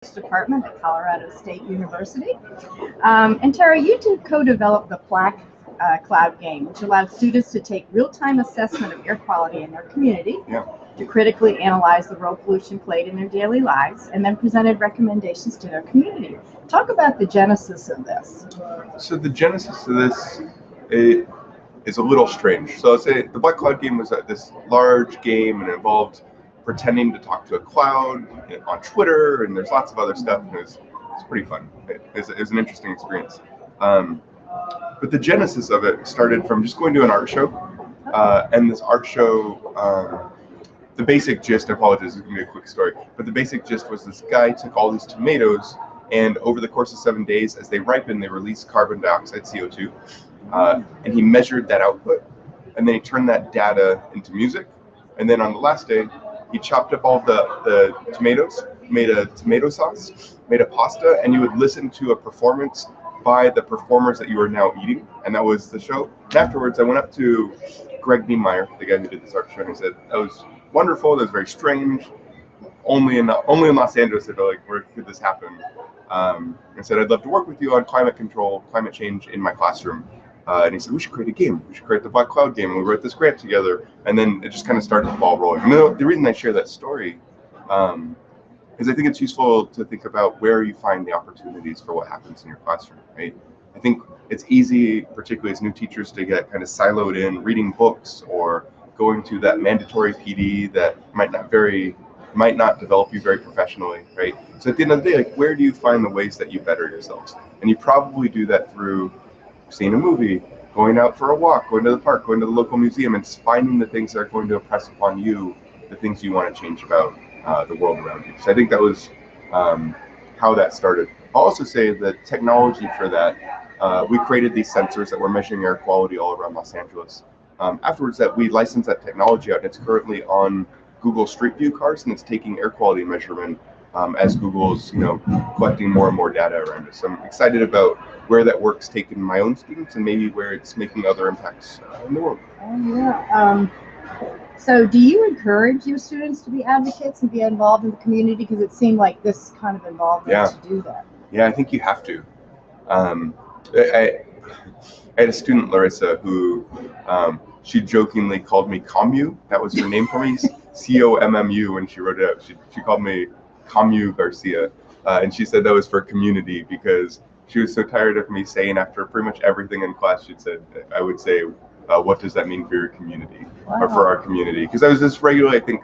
Department at Colorado State University. Antero, you co-developed the Plaque Cloud game, which allows students to take real-time assessment of air quality in their community, Yeah. to critically analyze the role pollution played in their daily lives, and then presented recommendations to their community. Talk about the genesis of this. So the genesis of this is a little strange. So I'll say the Black Cloud game was this large game and it involved pretending to talk to a cloud on Twitter, and there's lots of other stuff, and it's pretty fun. It was an interesting experience. But the genesis of it started from just going to an art show, and this art show, the basic gist, I apologize, it's going to be a quick story, but the basic gist was this guy took all these tomatoes, and over the course of 7 days, as they ripen, they release carbon dioxide, CO2, and he measured that output, and then he turned that data into music, and then on the last day, he chopped up all the tomatoes, made a tomato sauce, made a pasta, and you would listen to a performance by the performers that you are now eating, and that was the show. And afterwards, I went up to Greg Niemeyer, the guy who did this art show, and I said, that was wonderful, that was very strange. Only in Los Angeles, I feel like, where could this happen? I said, I'd love to work with you on climate control, climate change in my classroom. And he said, we should create a game. We should create the Black Cloud game. And we wrote this grant together. And then it just kind of started the ball rolling. And the reason I share that story is I think it's useful to think about where you find the opportunities for what happens in your classroom, right? I think it's easy, particularly as new teachers, to get kind of siloed in reading books or going to that mandatory PD that might not develop you very professionally, right? So at the end of the day, like, where do you find the ways that you better yourselves? And you probably do that through seeing a movie, going out for a walk, going to the park, going to the local museum, and finding the things that are going to impress upon you, the things you want to change about the world around you. So I think that was how that started. I'll also say that technology for that, we created these sensors that were measuring air quality all around Los Angeles. Afterwards, that we licensed that technology out, and it's currently on Google Street View cars, and it's taking air quality measurement as Google's collecting more and more data around us. So I'm excited about where that work's taken my own students and maybe where it's making other impacts in the world. Oh, yeah. So do you encourage your students to be advocates and be involved in the community? Because it seemed like this kind of involvement to do that. Yeah, I think you have to. I had a student, Larissa, who she jokingly called me Commu. That was her name for me, COMMU, when she wrote it out. She called me Antero Garcia, and she said that was for community because she was so tired of me saying after pretty much everything in class, I would say, what does that mean for your community or for our community? Because I was just regularly, I think,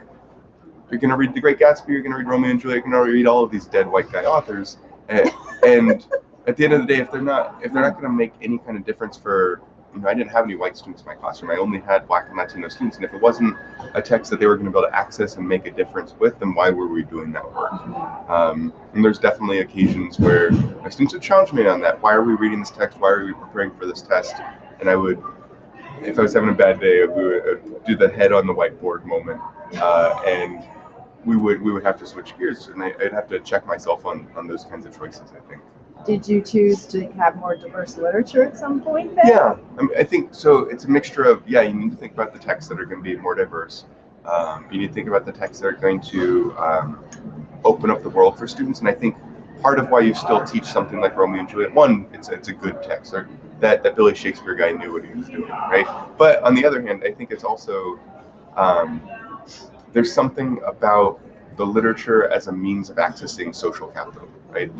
you're going to read The Great Gatsby, you're going to read Romeo and Juliet, you're going to read all of these dead white guy authors, and at the end of the day, if they're not going to make any kind of difference for, I didn't have any white students in my classroom. I only had Black and Latino students, and if it wasn't a text that they were going to be able to access and make a difference with, then why were we doing that work? And there's definitely occasions where my students would challenge me on that. Why are we reading this text? Why are we preparing for this test? And I would, if I was having a bad day, we would do the head on the whiteboard moment, and we would have to switch gears, and I'd have to check myself on those kinds of choices, I think. Did you choose to have more diverse literature at some point then? Yeah, I think so. It's a mixture of, you need to think about the texts that are going to be more diverse. You need to think about the texts that are going to open up the world for students. And I think part of why you still teach something like Romeo and Juliet, one, it's a good text. Or that Billy Shakespeare guy knew what he was doing, right? But on the other hand, I think it's also, there's something about the literature as a means of accessing social capital, right?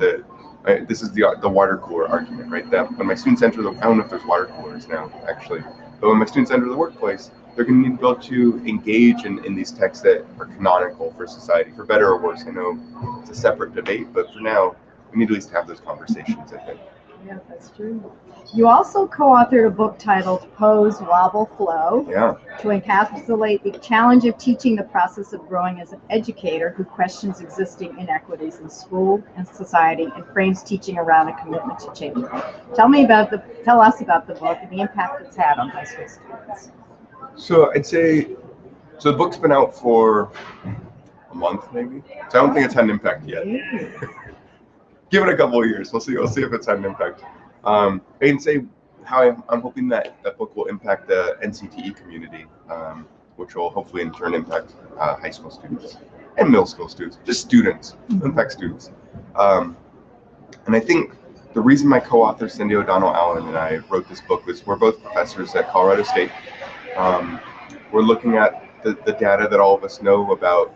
This is the water cooler argument, right? That when my students enter I don't know if there's water coolers now, actually, but when my students enter the workplace, they're going to need to be able to engage in these texts that are canonical for society, for better or worse. I know it's a separate debate, but for now, we need at least to have those conversations, I think. Yeah, that's true. You also co-authored a book titled Pose, Wobble, Flow to encapsulate the challenge of teaching the process of growing as an educator who questions existing inequities in school and society and frames teaching around a commitment to change. Tell us about the book and the impact it's had on high school students. So I'd say, the book's been out for a month maybe, so I don't think it's had an impact yet. Give it a couple of years. We'll see if it's had an impact. I can say how I'm hoping that book will impact the NCTE community, which will hopefully in turn impact high school students. and middle school students, just students, in fact, students. And I think the reason my co-author Cindy O'Donnell Allen and I wrote this book was we're both professors at Colorado State. We're looking at the data that all of us know about,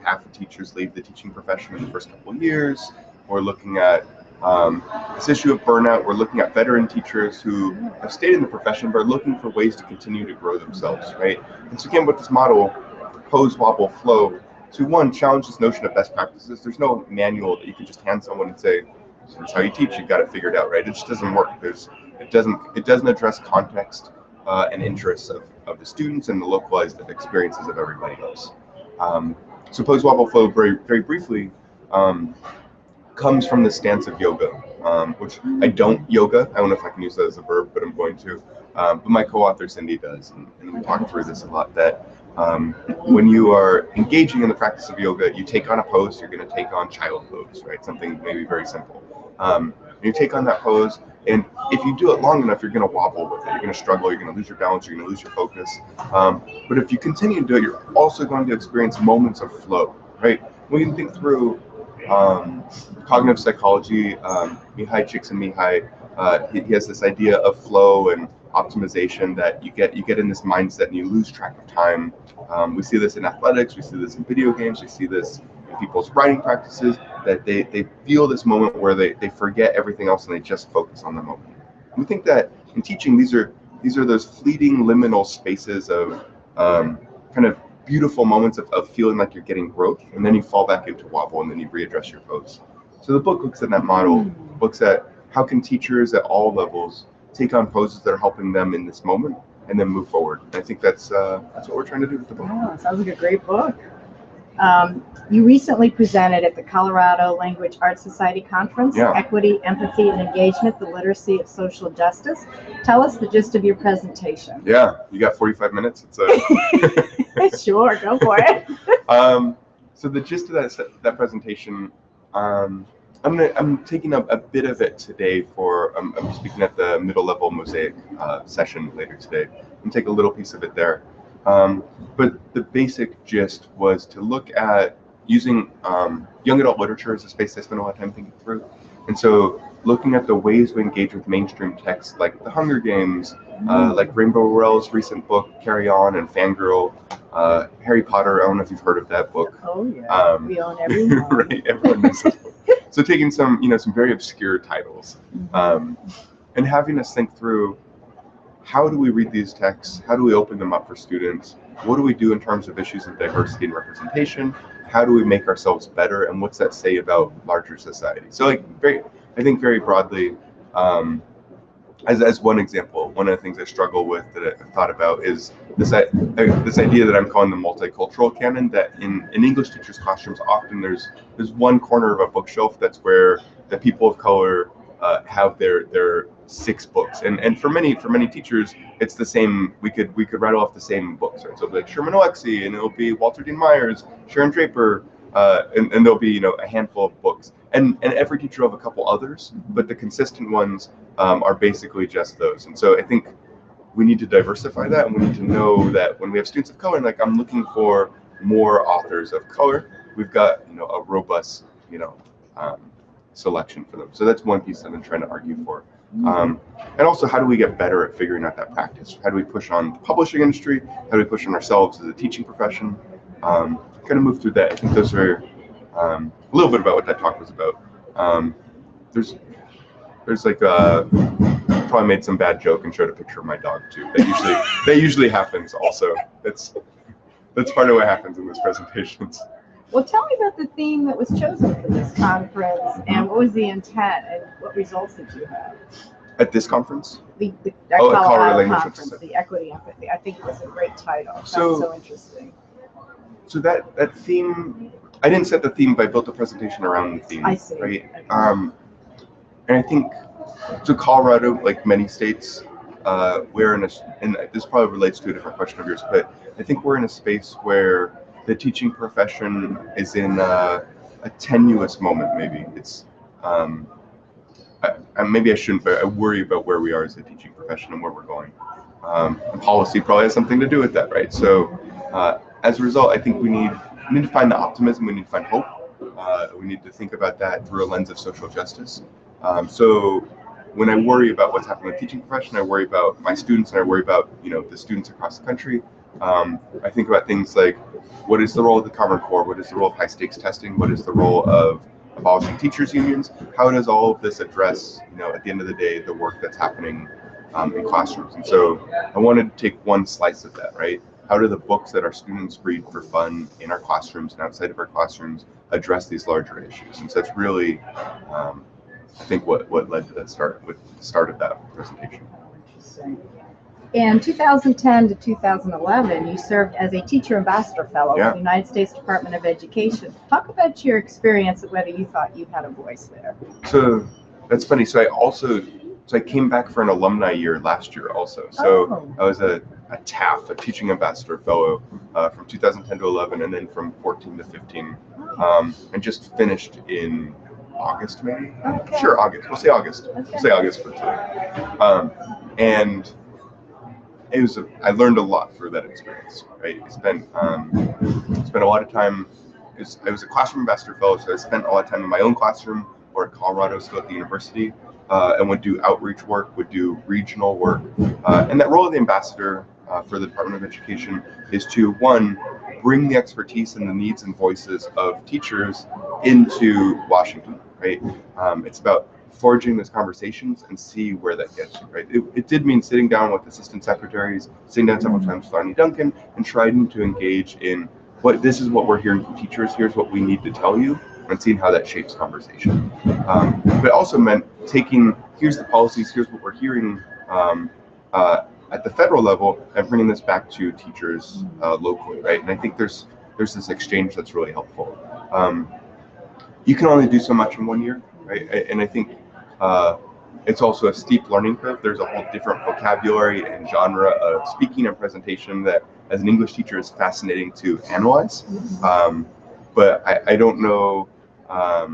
half of teachers leave the teaching profession in the first couple of years. We're looking at this issue of burnout. We're looking at veteran teachers who have stayed in the profession but are looking for ways to continue to grow themselves, right? And so again, with this model, pose, wobble, flow, to one, challenge this notion of best practices. There's no manual that you can just hand someone and say, "This is how you teach. You've got it figured out," right? It just doesn't work. It doesn't address context and interests of the students and the localized experiences of everybody else. So pose, wobble, flow, very, very briefly, comes from the stance of yoga, which I don't yoga. I don't know if I can use that as a verb, but I'm going to. But my co-author Cindy does, and we talk through this a lot, that when you are engaging in the practice of yoga, you take on a pose. You're going to take on child pose, right? Something maybe very simple. You take on that pose, and if you do it long enough, you're going to wobble with it. You're going to struggle. You're going to lose your balance. You're going to lose your focus. But if you continue to do it, you're also going to experience moments of flow, right? We can think through cognitive psychology. Mihai Csikszentmihalyi, he has this idea of flow and optimization that you get in this mindset and you lose track of time. We see this in athletics. We see this in video games. We see this in people's writing practices, that they feel this moment where they forget everything else and they just focus on the moment. And we think that in teaching, these are those fleeting liminal spaces of kind of beautiful moments of feeling like you're getting growth, and then you fall back into wobble and then you readdress your pose. So the book looks at that model, looks at how can teachers at all levels take on poses that are helping them in this moment and then move forward. And I think that's what we're trying to do with the book. Oh, sounds like a great book. You recently presented at the Colorado Language Arts Society Conference, Equity, Empathy, and Engagement, the Literacy of Social Justice. Tell us the gist of your presentation. Yeah, you got 45 minutes? Sure, go for it. So the gist of that presentation, I'm taking a bit of it today for, I'm speaking at the middle level mosaic session later today, and take a little piece of it there. But the basic gist was to look at using young adult literature as a space I spent a lot of time thinking through. And so looking at the ways we engage with mainstream texts like The Hunger Games, like Rainbow Rowell's recent book, Carry On, and Fangirl, Harry Potter. I don't know if you've heard of that book. Oh, yeah. We own everyone. Right, everyone knows that book. So taking some very obscure titles and having us think through, how do we read these texts? How do we open them up for students? What do we do in terms of issues of diversity and representation? How do we make ourselves better? And what's that say about larger society? So I think very broadly, as one example, one of the things I struggle with that I thought about is this idea that I'm calling the multicultural canon, that in English teachers' classrooms, often there's one corner of a bookshelf that's where the people of color have their 6 books, and for many teachers it's the same. We could rattle off the same books, right? So it'll be like Sherman Alexie, and it'll be Walter Dean Myers, Sharon Draper, and there'll be a handful of books, and every teacher will have a couple others, but the consistent ones are basically just those. And so I think we need to diversify that, and we need to know that when we have students of color, and I'm looking for more authors of color, we've got a robust selection for them. So that's one piece I've been trying to argue for. And also, how do we get better at figuring out that practice? How do we push on the publishing industry? How do we push on ourselves as a teaching profession? Kind of move through that. I think those are a little bit about what that talk was about. There's like probably made some bad joke and showed a picture of my dog too. That usually happens also. That's part of what happens in these presentations. Well, tell me about the theme that was chosen for this conference, and what was the intent, and what results did you have? At this conference? The Colorado Language Conference, the Equity Empathy. I think it was a great title. That's so interesting. So that theme, I didn't set the theme, but I built a presentation around the theme. I see. Right? And I think, so Colorado, like many states, we're and this probably relates to a different question of yours, but I think we're in a space where the teaching profession is in a tenuous moment. Maybe it's maybe I shouldn't, but I worry about where we are as a teaching profession and where we're going. And policy probably has something to do with that, right? So as a result, I think we need we need to find the optimism, we need to find hope. We need to think about that through a lens of social justice. So when I worry about what's happening in the teaching profession, I worry about my students, and I worry about the students across the country. I think about things like, what is the role of the Common Core? What is the role of high stakes testing? What is the role of abolishing teachers unions? How does all of this address, at the end of the day, the work that's happening in classrooms? And so I wanted to take one slice of that, right? How do the books that our students read for fun in our classrooms and outside of our classrooms address these larger issues? And so that's really, I think, what led to that start of that presentation. In 2010 to 2011, you served as a Teacher Ambassador Fellow with the United States Department of Education. Talk about your experience and whether you thought you had a voice there. So that's funny. So I came back for an alumni year last year also. So I was a TAF, a Teaching Ambassador Fellow, from 2010 to 11, and then from 14 to 15, and just finished in August, maybe? Okay. Sure, August. We'll say August. Okay. We'll say August for today. And I learned a lot through that experience, right? I spent a lot of time, I was a classroom ambassador fellow, so I spent a lot of time in my own classroom or at Colorado, still at the university, and would do outreach work, would do regional work. And that role of the ambassador for the Department of Education is to, one, bring the expertise and the needs and voices of teachers into Washington, right? It's about forging those conversations and see where that gets you, right? It did mean sitting down with assistant secretaries, sitting down several times with Lonnie Duncan, and trying to engage in this is what we're hearing from teachers, here's what we need to tell you, and seeing how that shapes conversation. But it also meant here's the policies, here's what we're hearing at the federal level, and bringing this back to teachers locally, right? And I think there's this exchange that's really helpful. You can only do so much in 1 year, right? And I think it's also a steep learning curve. There's a whole different vocabulary and genre of speaking and presentation that, as an English teacher, is fascinating to analyze. But I don't know. I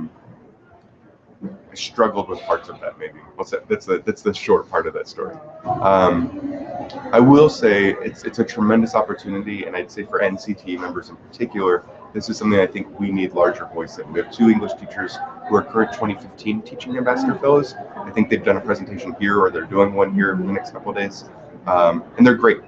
struggled with parts of that, maybe. That's the short part of that story. I will say it's a tremendous opportunity, and I'd say for NCTE members in particular, this is something I think we need larger voice in. We have 2 English teachers who are current 2015 Teaching Ambassador Fellows. I think they've done a presentation here, or they're doing one here in the next couple of days. And they're great.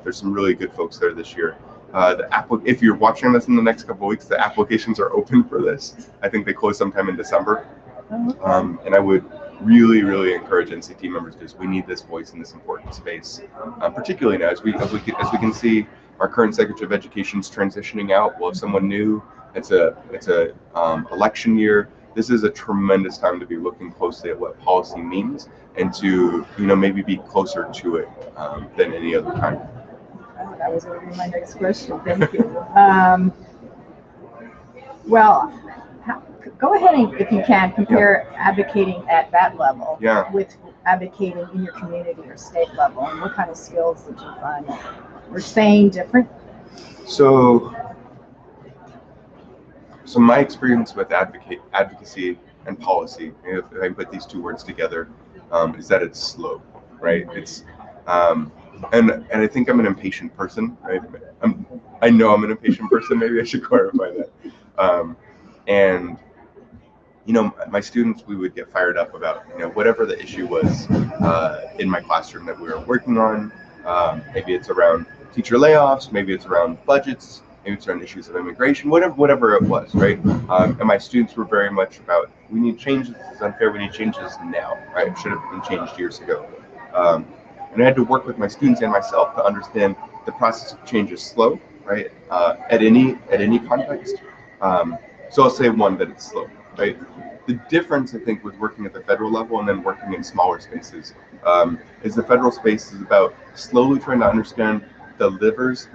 There's some really good folks there this year. If you're watching this in the next couple of weeks, the applications are open for this. I think they close sometime in December. And I would really, really encourage NCTE members, because we need this voice in this important space, particularly now as we can see our current Secretary of Education is transitioning out. We'll have someone new. It's a election year. This is a tremendous time to be looking closely at what policy means, and to maybe be closer to it than any other time. Oh, that was already my next question. Thank you. Well, go ahead and, if you can, compare advocating at that level with advocating in your community or state level, and what kind of skills did you find were saying different? So my experience with advocacy and policy, if I put these 2 words together, is that it's slow, right? It's and I think I'm an impatient person, right? I know I'm an impatient person. Maybe I should clarify that. And my students, we would get fired up about whatever the issue was in my classroom that we were working on. Maybe it's around teacher layoffs, maybe it's around budgets, maybe it's around issues of immigration, whatever it was, right? And my students were very much about, we need changes, this is unfair, we need changes now, right? It should have been changed years ago. And I had to work with my students and myself to understand the process of change is slow, right? At any context. So I'll say one, that it's slow, right? The difference, I think, with working at the federal level and then working in smaller spaces is the federal space is about slowly trying to understand the levers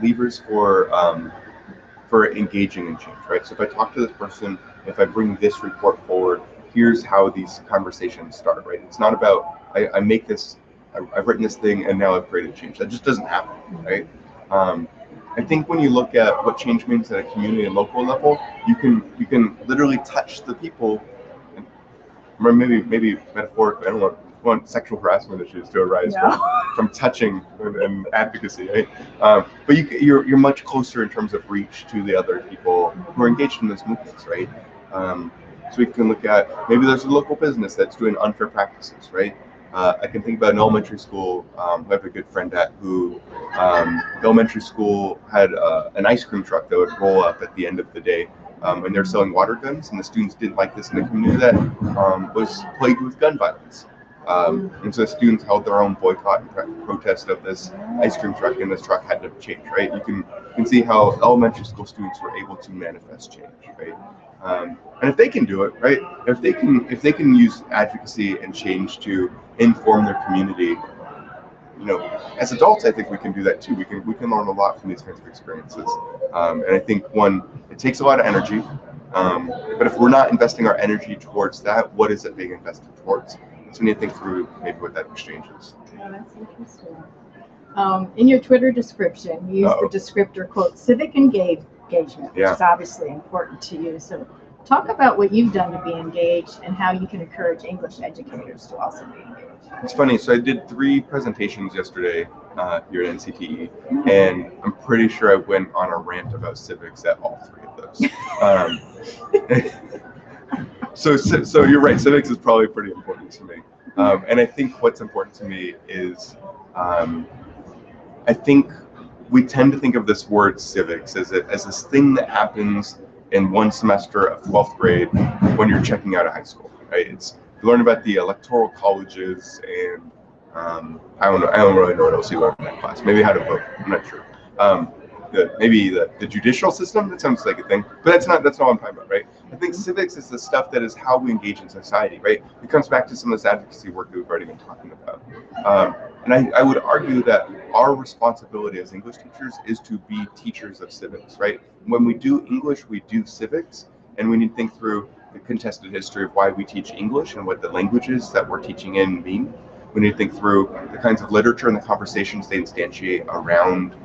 for engaging in change, right? So if I talk to this person, if I bring this report forward, here's how these conversations start, right? It's not about I make this, I've written this thing and now I've created change. That just doesn't happen, right? I think when you look at what change means at a community and local level, you can literally touch the people, or maybe metaphorically, I don't want want sexual harassment issues to arise from touching and advocacy, right? But you're much closer in terms of reach to the other people who are engaged in those movements, right? So we can look at, maybe there's a local business that's doing unfair practices, right? I can think about an elementary school I have a good friend at who, the elementary school had an ice cream truck that would roll up at the end of the day, and they're selling water guns, and the students didn't like this, and the community that was plagued with gun violence. And so students held their own boycott and protest of this ice cream truck, and this truck had to change, right? You can see how elementary school students were able to manifest change, right? And if they can do it, right? If they can use advocacy and change to inform their community, as adults, I think we can do that too. We can learn a lot from these kinds of experiences. And I think it takes a lot of energy. But if we're not investing our energy towards that, what is it being invested towards? So we need to think through maybe what that exchange is. Oh, that's interesting. In your Twitter description, you use the descriptor, quote, civic engagement, which is obviously important to you. So talk about what you've done to be engaged and how you can encourage English educators to also be engaged. It's funny. So I did 3 presentations yesterday here at NCTE, and I'm pretty sure I went on a rant about civics at all 3 of those. So you're right. Civics is probably pretty important to me, and I think what's important to me is, I think we tend to think of this word civics as this thing that happens in one semester of 12th grade when you're checking out of high school, right? You learn about the electoral colleges, and I don't really know what else you learn in that class. Maybe how to vote. I'm not sure. Maybe the judicial system. That sounds like a thing, but that's not what I'm talking about, right? I think civics is the stuff that is how we engage in society, right? It comes back to some of this advocacy work that we've already been talking about. And I would argue that our responsibility as English teachers is to be teachers of civics, right? When we do English, we do civics, and we need to think through the contested history of why we teach English and what the languages that we're teaching in mean. We need to think through the kinds of literature and the conversations they instantiate around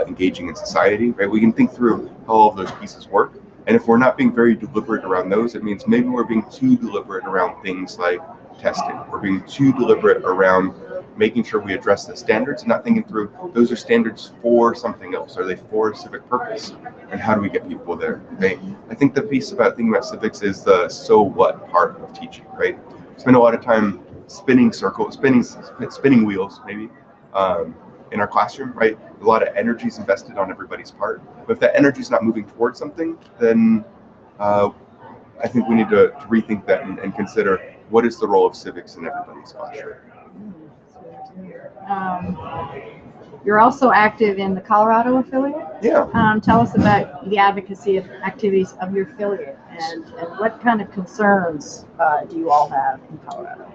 engaging in society, right? We can think through how all of those pieces work. And if we're not being very deliberate around those, it means maybe we're being too deliberate around things like testing. We're being too deliberate around making sure we address the standards, not thinking through those are standards for something else. Are they for a civic purpose? And how do we get people there, right? I think the piece about thinking about civics is the so what part of teaching, right? Spend a lot of time spinning wheels, maybe, in our classroom, right? A lot of energy is invested on everybody's part. But if that energy is not moving towards something, then I think we need to rethink that and consider what is the role of civics in everybody's classroom. You're also active in the Colorado affiliate. Yeah. Tell us about the advocacy activities of your affiliate and what kind of concerns do you all have in Colorado?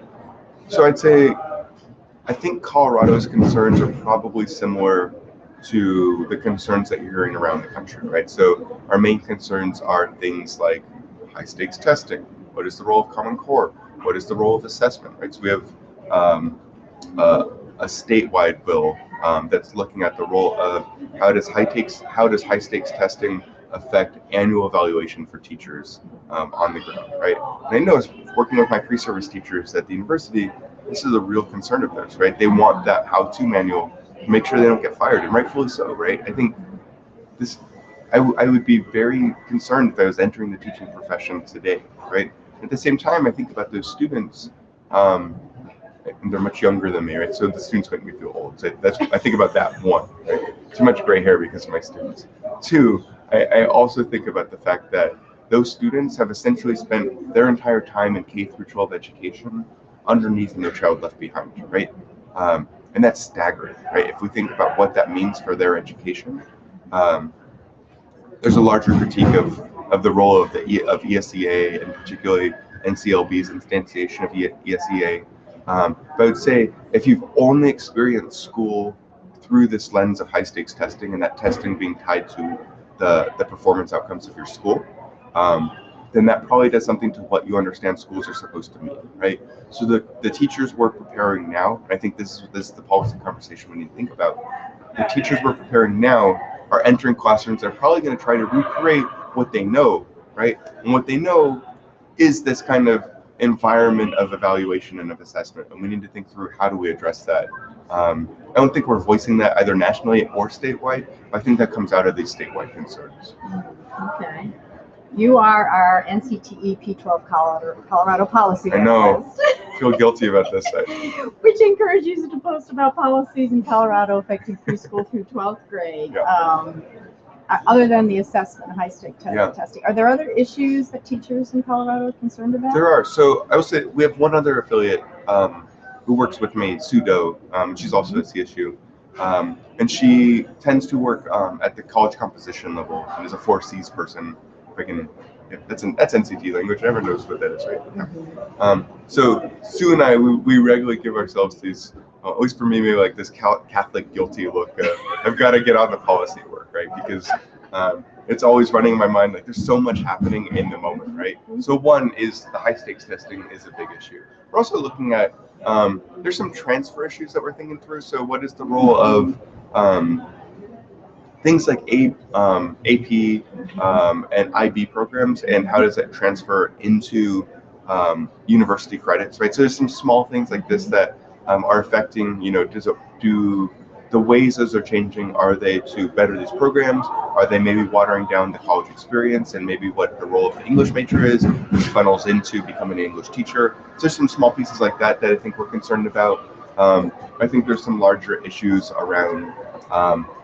So I think Colorado's concerns are probably similar to the concerns that you're hearing around the country, right? So our main concerns are things like high stakes testing. What is the role of Common Core? What is the role of assessment, right? So we have a statewide bill that's looking at the role of how does high stakes testing affect annual evaluation for teachers on the ground, right? And I know, working with my pre-service teachers at the university, this is a real concern of theirs, right? They want that how-to manual to make sure they don't get fired, and rightfully so, right? I think I would be very concerned if I was entering the teaching profession today, right? At the same time, I think about those students, and they're much younger than me, right? So the students make me feel old. So I think about that, 1, right? Too much gray hair because of my students. 2, I also think about the fact that those students have essentially spent their entire time in K through 12 education underneath No Child Left Behind, right? And that's staggering, right? If we think about what that means for their education, there's a larger critique of the role of ESEA, and particularly NCLB's instantiation of ESEA. But I would say if you've only experienced school through this lens of high stakes testing, and that testing being tied to the performance outcomes of your school, then that probably does something to what you understand schools are supposed to mean, right? So the teachers we're preparing now, and I think this is the policy conversation we need to think about. The teachers we're preparing now are entering classrooms that are probably going to try to recreate what they know, right? And what they know is this kind of environment of evaluation and of assessment, and we need to think through how do we address that. I don't think we're voicing that either nationally or statewide. I think that comes out of these statewide concerns. Okay. You are our NCTE P12 Colorado policy I know. analyst. I feel guilty about this. Which encourages you to post about policies in Colorado affecting preschool through 12th grade. Yeah. Other than the assessment, high-stake Yeah. testing, are there other issues that teachers in Colorado are concerned about? There are. So I will say we have one other affiliate who works with me, Sue Doe. She's also at CSU. And she tends to work at the college composition level and is a 4Cs person. If I can, that's NCTE language. Everyone knows what that is, right? Mm-hmm. So Sue and I, we regularly give ourselves these, at least for me, maybe like this Catholic guilty look. I've got to get on the policy work, right? Because it's always running in my mind, like there's so much happening in the moment, right? So one is the high stakes testing is a big issue. We're also looking at, there's some transfer issues that we're thinking through. So what is the role of things like AP and IB programs, and how does that transfer into university credits, right? So there's some small things like this that are affecting, do the ways those are changing, are they to better these programs? Are they maybe watering down the college experience and maybe what the role of the English major is, which funnels into becoming an English teacher? So there's some small pieces like that I think we're concerned about. I think there's some larger issues around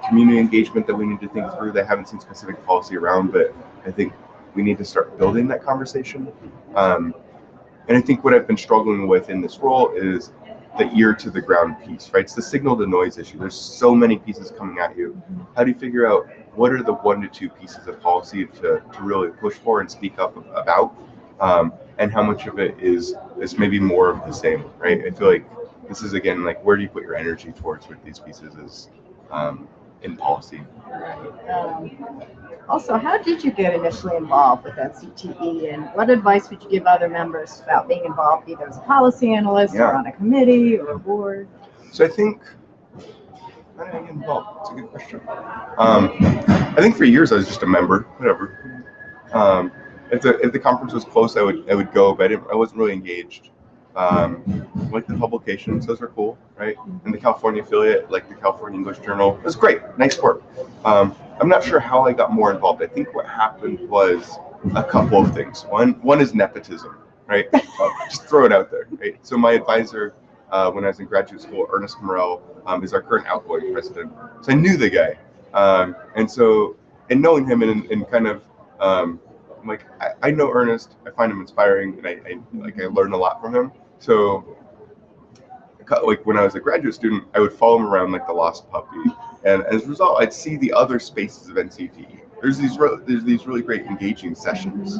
community engagement that we need to think through. They haven't seen specific policy around, but I think we need to start building that conversation. And I think what I've been struggling with in this role is the ear to the ground piece, right? It's the signal to noise issue. There's so many pieces coming at you. How do you figure out what are the 1 to 2 pieces of policy to really push for and speak up about? And how much of it is maybe more of the same, right? I feel like this is, again, like where do you put your energy towards with these pieces is in policy. Also, how did you get initially involved with NCTE, and what advice would you give other members about being involved either as a policy analyst or on a committee or a board? So I think, how did I get involved? That's a good question. I think for years I was just a member, whatever. If the conference was close, I would go, but I wasn't really engaged. Like the publications, those are cool, right? And the California affiliate, like the California English Journal, it was great, nice work. I'm not sure how I got more involved. I think what happened was a couple of things. One is nepotism, right? Just throw it out there, right? So my advisor, when I was in graduate school, Ernest Morel, is our current outgoing president. So I knew the guy, and knowing him and kind of. Like I know Ernest, I find him inspiring, and I learn a lot from him. So, like when I was a graduate student, I would follow him around like the lost puppy, and as a result, I'd see the other spaces of NCTE. There's these really great engaging sessions.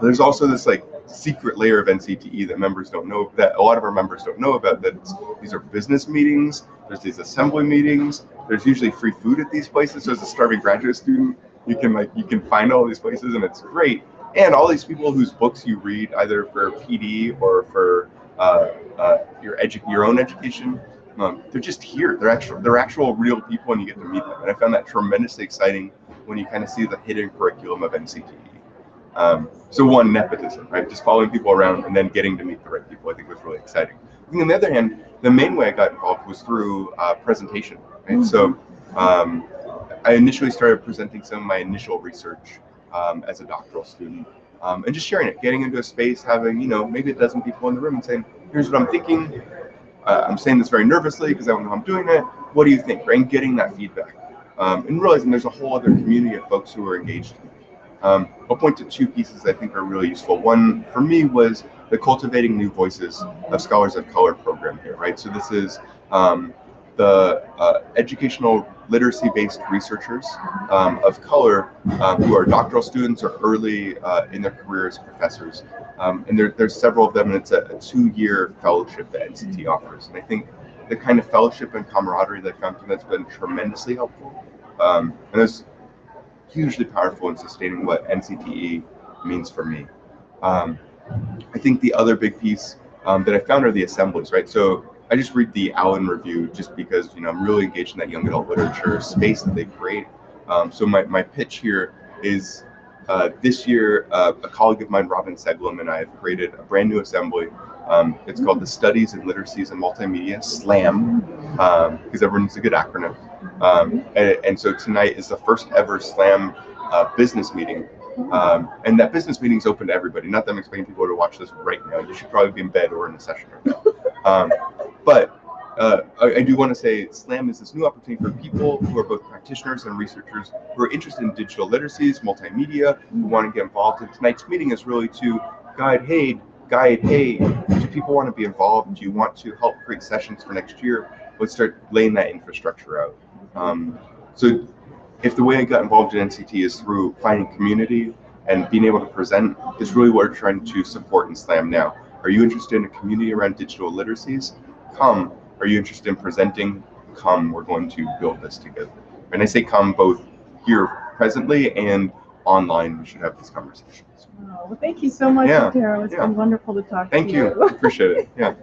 There's also this like secret layer of NCTE that members don't know, that a lot of our members don't know about. That these are business meetings. There's these assembly meetings. There's usually free food at these places. So as a starving graduate student, you can find all these places, and it's great. And all these people whose books you read, either for PD or for your own education, they're just here. They're actual real people, and you get to meet them. And I found that tremendously exciting when you kind of see the hidden curriculum of NCTE. So one, nepotism, right? Just following people around and then getting to meet the right people, I think was really exciting. I think on the other hand, the main way I got involved was through presentation, right? So I initially started presenting some of my initial research as a doctoral student, and just sharing it, getting into a space, having maybe a dozen people in the room and saying, here's what I'm thinking. I'm saying this very nervously because I don't know how I'm doing it. What do you think? Right? And getting that feedback, and realizing there's a whole other community of folks who are engaged in it. I'll point to 2 pieces I think are really useful. One for me was the Cultivating New Voices of Scholars of Color program here, right? So this is the educational literacy-based researchers of color who are doctoral students or early in their careers as professors. And there's several of them, and it's a 2-year fellowship that NCTE offers. And I think the kind of fellowship and camaraderie that I found from that's been tremendously helpful. And it's hugely powerful in sustaining what NCTE means for me. I think the other big piece that I found are the assemblies, right? So I just read the Allen Review just because I'm really engaged in that young adult literature space that they create. So my pitch here is This year, a colleague of mine, Robin Seglum, and I have created a brand new assembly. It's called the Studies in Literacies and Multimedia, SLAM, because everyone needs a good acronym. And so tonight is the first ever SLAM business meeting. And that business meeting is open to everybody. Not that I'm expecting people to watch this right now. You should probably be in bed or in a session right now. But I do want to say SLAM is this new opportunity for people who are both practitioners and researchers who are interested in digital literacies, multimedia, who want to get involved. And tonight's meeting is really to guide, hey, do people want to be involved? Do you want to help create sessions for next year? Let's start laying that infrastructure out. So if the way I got involved in NCTE is through finding community and being able to present, is really what we're trying to support in SLAM now. Are you interested in a community around digital literacies? Come. Are you interested in presenting? Come. We're going to build this together. And I say come both here presently and online. We should have these conversations. Oh, well, thank you so much, Antero. It's been wonderful to talk to you. Thank you. Appreciate it. Yeah.